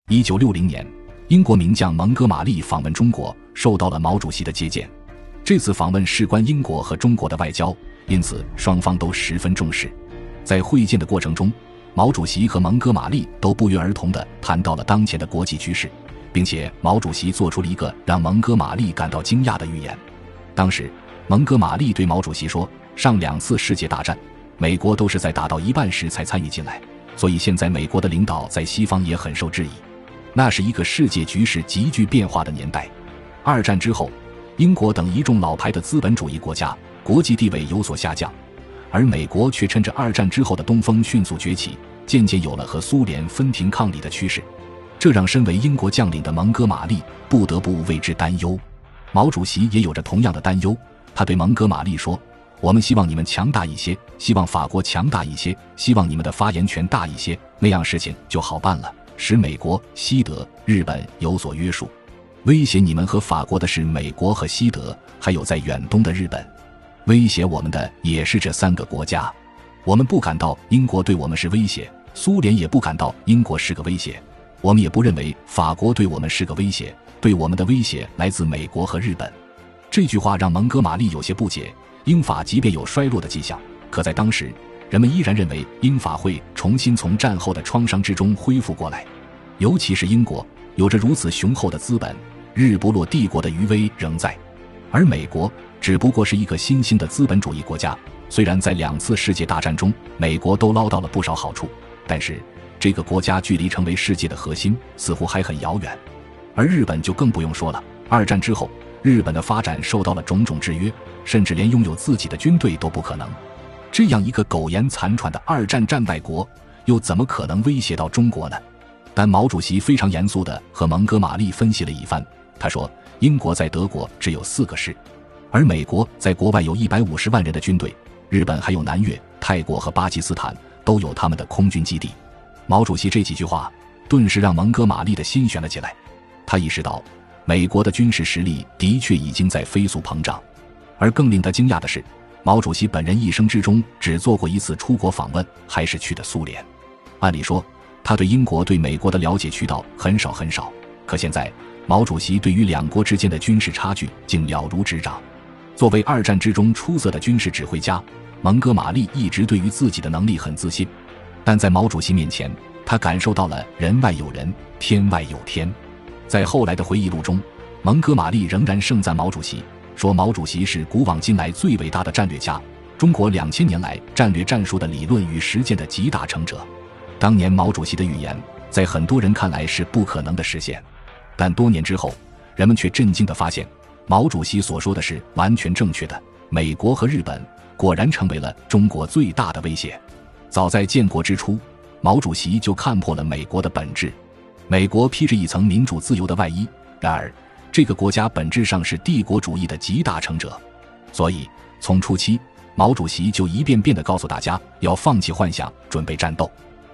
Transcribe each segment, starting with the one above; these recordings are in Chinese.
1960年，英国名将蒙哥马利访问中国，受到了毛主席的接见。这次访问事关英国和中国的外交，因此双方都十分重视。在会见的过程中，毛主席和蒙哥马利都不约而同地谈到了当前的国际局势，并且毛主席做出了一个让蒙哥马利感到惊讶的预言。当时蒙哥马利对毛主席说，上2次世界大战，美国都是在打到一半时才参与进来，所以现在美国的领导在西方也很受质疑。那是一个世界局势急剧变化的年代。二战之后，英国等一众老牌的资本主义国家国际地位有所下降，而美国却趁着二战之后的东风迅速崛起，渐渐有了和苏联分庭抗礼的趋势。这让身为英国将领的蒙哥马利不得不为之担忧。毛主席也有着同样的担忧，他对蒙哥马利说，我们希望你们强大一些，希望法国强大一些，希望你们的发言权大一些，那样事情就好办了，使美国、西德、日本有所约束。威胁你们和法国的是美国和西德，还有在远东的日本。威胁我们的也是这3个国家。我们不感到英国对我们是威胁，苏联也不感到英国是个威胁，我们也不认为法国对我们是个威胁，对我们的威胁来自美国和日本。这句话让蒙哥马利有些不解，英法即便有衰落的迹象，可在当时人们依然认为英法会重新从战后的创伤之中恢复过来。尤其是英国有着如此雄厚的资本，日不落帝国的余威仍在，而美国只不过是一个新兴的资本主义国家。虽然在2次世界大战中美国都捞到了不少好处，但是这个国家距离成为世界的核心似乎还很遥远。而日本就更不用说了，二战之后日本的发展受到了种种制约，甚至连拥有自己的军队都不可能。这样一个苟延残喘的二战战败国，又怎么可能威胁到中国呢？但毛主席非常严肃地和蒙哥马利分析了一番，他说，英国在德国只有4个师，而美国在国外有150万人的军队，日本还有南越、泰国和巴基斯坦都有他们的空军基地。毛主席这几句话顿时让蒙哥马利的心悬了起来，他意识到美国的军事实力的确已经在飞速膨胀。而更令他惊讶的是，毛主席本人一生之中只做过1次出国访问，还是去的苏联。按理说他对英国对美国的了解渠道很少，可现在毛主席对于2国之间的军事差距竟了如指掌。作为二战之中出色的军事指挥家，蒙哥马利一直对于自己的能力很自信，但在毛主席面前，他感受到了人外有人，天外有天。在后来的回忆录中，蒙哥马利仍然盛赞毛主席，说毛主席是古往今来最伟大的战略家，中国2000年来战略战术的理论与实践的集大成者。当年毛主席的预言在很多人看来是不可能的实现，但多年之后，人们却震惊地发现，毛主席所说的是完全正确的，美国和日本果然成为了中国最大的威胁。早在建国之初，毛主席就看破了美国的本质。美国披着一层民主自由的外衣，然而这个国家本质上是帝国主义的集大成者。所以从初期，毛主席就一遍遍地告诉大家要放弃幻想，准备战斗。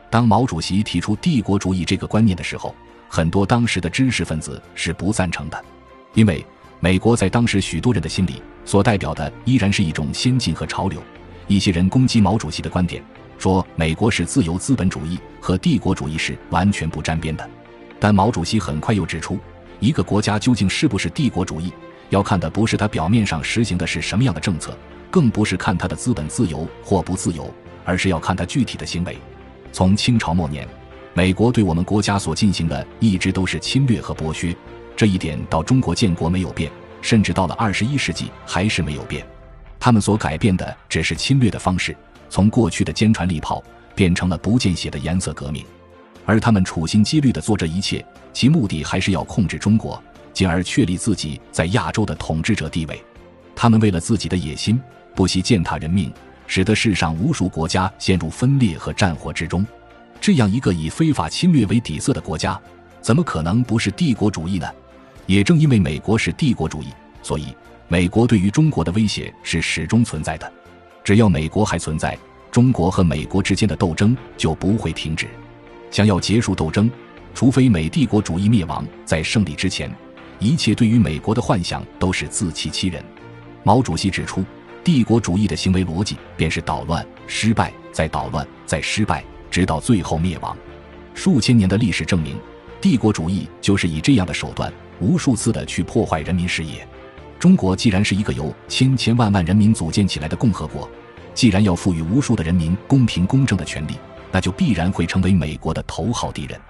当毛主席提出帝国主义这个观念的时候，很多当时的知识分子是不赞成的，因为美国在当时许多人的心里所代表的依然是一种先进和潮流。一些人攻击毛主席的观点，说美国是自由资本主义，和帝国主义是完全不沾边的。但毛主席很快又指出，一个国家究竟是不是帝国主义，要看的不是它表面上实行的是什么样的政策，更不是看它的资本自由或不自由，而是要看它具体的行为。从清朝末年，美国对我们国家所进行的一直都是侵略和剥削，这一点到中国建国没有变，甚至到了21世纪还是没有变。他们所改变的只是侵略的方式，从过去的坚船利炮变成了不见血的颜色革命。而他们处心积虑地做这一切，其目的还是要控制中国，进而确立自己在亚洲的统治者地位。他们为了自己的野心，不惜践踏人命，使得世上无数国家陷入分裂和战火之中。这样一个以非法侵略为底色的国家，怎么可能不是帝国主义呢？也正因为美国是帝国主义，所以美国对于中国的威胁是始终存在的。只要美国还存在，中国和美国之间的斗争就不会停止。想要结束斗争，除非美帝国主义灭亡，在胜利之前，一切对于美国的幻想都是自欺欺人。毛主席指出，帝国主义的行为逻辑便是捣乱、失败，再捣乱，再失败，直到最后灭亡。数千年的历史证明，帝国主义就是以这样的手段无数次地去破坏人民事业。中国既然是一个由千千万万人民组建起来的共和国，既然要赋予无数的人民公平公正的权利，那就必然会成为美国的头号敌人。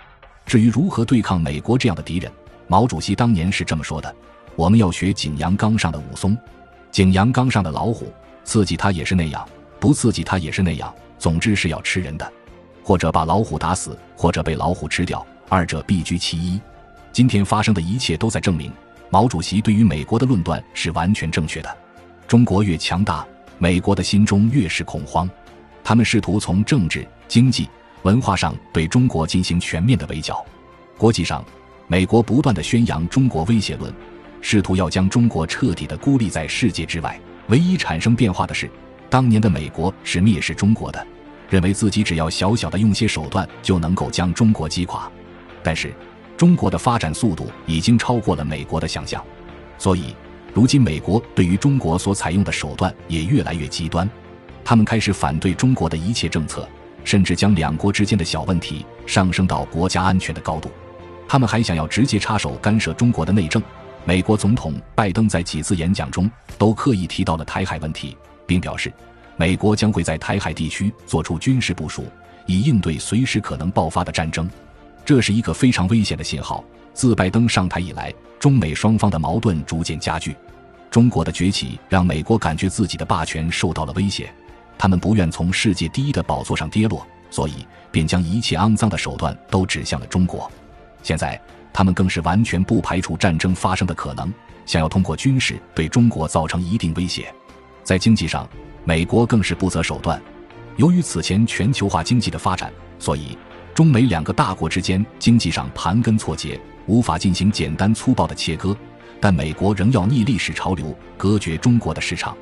至于如何对抗美国这样的敌人，毛主席当年是这么说的：我们要学景阳冈上的武松，景阳冈上的老虎，刺激它也是那样，不刺激它也是那样，总之是要吃人的，或者把老虎打死，或者被老虎吃掉，二者必居其一。今天发生的一切都在证明，毛主席对于美国的论断是完全正确的。中国越强大，美国的心中越是恐慌。他们试图从政治、经济、文化上对中国进行全面的围剿。国际上，美国不断地宣扬中国威胁论，试图要将中国彻底地孤立在世界之外。唯一产生变化的是，当年的美国是蔑视中国的，认为自己只要小小的用些手段就能够将中国击垮。但是中国的发展速度已经超过了美国的想象，所以如今美国对于中国所采用的手段也越来越极端。他们开始反对中国的一切政策，甚至将两国之间的小问题上升到国家安全的高度。他们还想要直接插手干涉中国的内政。美国总统拜登在几次演讲中都刻意提到了台海问题，并表示美国将会在台海地区做出军事部署，以应对随时可能爆发的战争。这是一个非常危险的信号。自拜登上台以来，中美双方的矛盾逐渐加剧。中国的崛起让美国感觉自己的霸权受到了威胁，他们不愿从世界第一的宝座上跌落，所以便将一切肮脏的手段都指向了中国。现在他们更是完全不排除战争发生的可能，想要通过军事对中国造成一定威胁。在经济上，美国更是不择手段。由于此前全球化经济的发展，所以中美两个大国之间经济上盘根错节，无法进行简单粗暴的切割。但美国仍要逆历史潮流，隔绝中国的市场，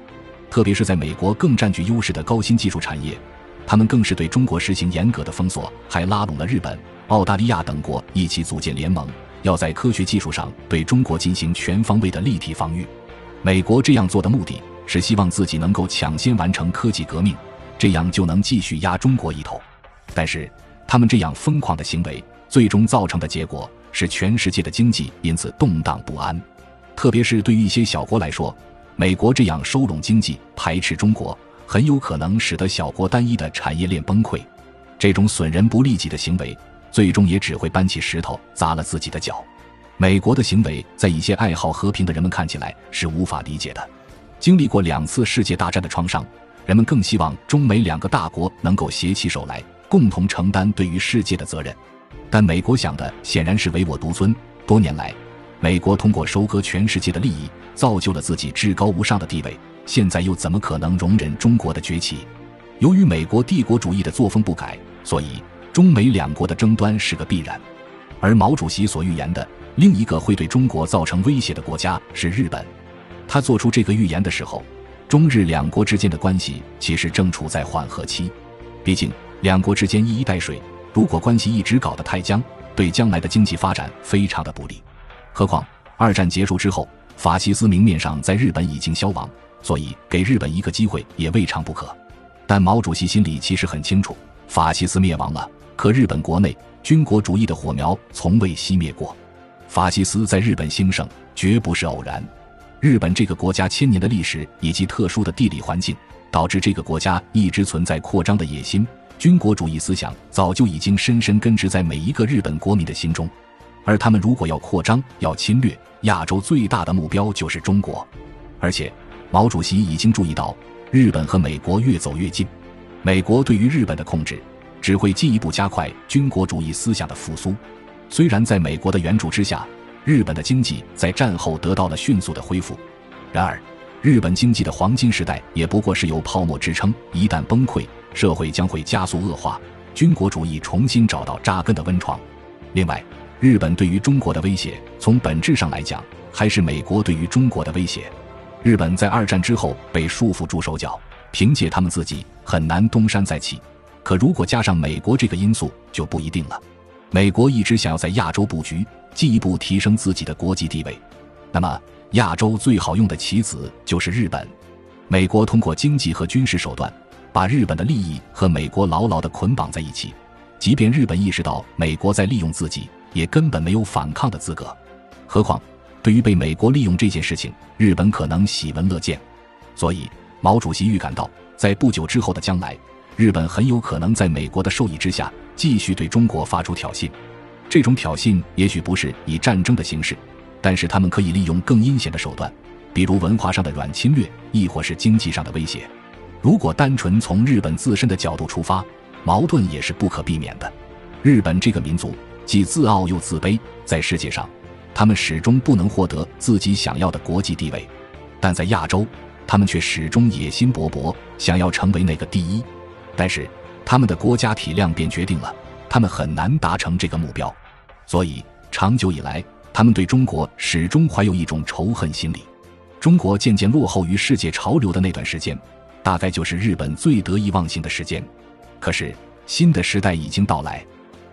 特别是在美国更占据优势的高新技术产业，他们更是对中国实行严格的封锁，还拉拢了日本、澳大利亚等国一起组建联盟，要在科学技术上对中国进行全方位的立体防御。美国这样做的目的是希望自己能够抢先完成科技革命，这样就能继续压中国一头。但是他们这样疯狂的行为最终造成的结果是全世界的经济因此动荡不安。特别是对于一些小国来说，美国这样收拢经济、排斥中国，很有可能使得小国单一的产业链崩溃。这种损人不利己的行为最终也只会搬起石头砸了自己的脚。美国的行为在一些爱好和平的人们看起来是无法理解的。经历过2次世界大战的创伤，人们更希望中美两个大国能够携起手来，共同承担对于世界的责任。但美国想的显然是唯我独尊。多年来，美国通过收割全世界的利益，造就了自己至高无上的地位，现在又怎么可能容忍中国的崛起？由于美国帝国主义的作风不改，所以中美两国的争端是个必然。而毛主席所预言的另一个会对中国造成威胁的国家是日本。他做出这个预言的时候，中日两国之间的关系其实正处在缓和期。毕竟两国之间一衣带水，如果关系一直搞得太僵，对将来的经济发展非常的不利。何况二战结束之后，法西斯明面上在日本已经消亡，所以给日本一个机会也未尝不可。但毛主席心里其实很清楚，法西斯灭亡了，可日本国内军国主义的火苗从未熄灭过。法西斯在日本兴盛绝不是偶然。日本这个国家千年的历史以及特殊的地理环境，导致这个国家一直存在扩张的野心，军国主义思想早就已经深深根植在每一个日本国民的心中。而他们如果要扩张、要侵略，亚洲最大的目标就是中国。而且毛主席已经注意到，日本和美国越走越近，美国对于日本的控制只会进一步加快军国主义思想的复苏。虽然在美国的援助之下，日本的经济在战后得到了迅速的恢复，然而日本经济的黄金时代也不过是由泡沫支撑，一旦崩溃，社会将会加速恶化，军国主义重新找到扎根的温床。另外，日本对于中国的威胁，从本质上来讲，还是美国对于中国的威胁。日本在二战之后被束缚住手脚，凭借他们自己很难东山再起。可如果加上美国这个因素，就不一定了。美国一直想要在亚洲布局，进一步提升自己的国际地位。那么，亚洲最好用的棋子就是日本。美国通过经济和军事手段，把日本的利益和美国牢牢地捆绑在一起。即便日本意识到美国在利用自己，也根本没有反抗的资格。何况对于被美国利用这件事情，日本可能喜闻乐见。所以毛主席预感到，在不久之后的将来，日本很有可能在美国的授意之下继续对中国发出挑衅。这种挑衅也许不是以战争的形式，但是他们可以利用更阴险的手段，比如文化上的软侵略，亦或是经济上的威胁。如果单纯从日本自身的角度出发，矛盾也是不可避免的。日本这个民族既自傲又自卑，在世界上他们始终不能获得自己想要的国际地位，但在亚洲他们却始终野心勃勃，想要成为那个第一。但是他们的国家体量便决定了他们很难达成这个目标，所以长久以来他们对中国始终怀有一种仇恨心理。中国渐渐落后于世界潮流的那段时间，大概就是日本最得意忘形的时间。可是新的时代已经到来，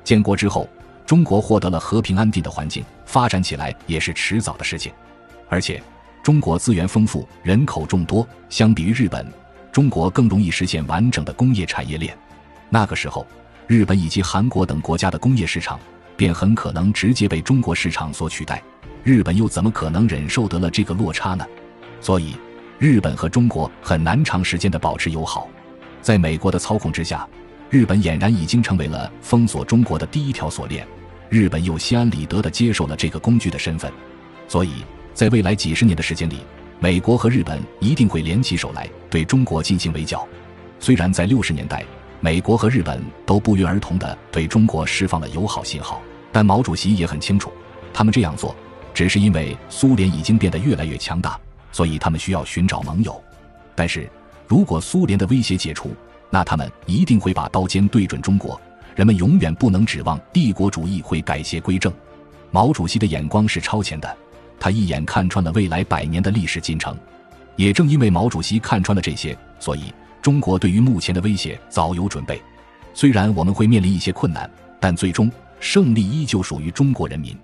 建国之后，中国获得了和平安定的环境，发展起来也是迟早的事情。而且中国资源丰富，人口众多，相比于日本，中国更容易实现完整的工业产业链。那个时候，日本以及韩国等国家的工业市场便很可能直接被中国市场所取代，日本又怎么可能忍受得了这个落差呢？所以日本和中国很难长时间地保持友好。在美国的操控之下，日本俨然已经成为了封锁中国的第一条锁链，日本又心安理得地接受了这个工具的身份。所以在未来几十年的时间里，美国和日本一定会联起手来对中国进行围剿。虽然在60年代美国和日本都不约而同地对中国释放了友好信号，但毛主席也很清楚，他们这样做只是因为苏联已经变得越来越强大，所以他们需要寻找盟友。但是如果苏联的威胁解除，那他们一定会把刀尖对准中国，人们永远不能指望帝国主义会改邪归正。毛主席的眼光是超前的，他一眼看穿了未来100年的历史进程。也正因为毛主席看穿了这些，所以中国对于目前的威胁早有准备。虽然我们会面临一些困难，但最终胜利依旧属于中国人民。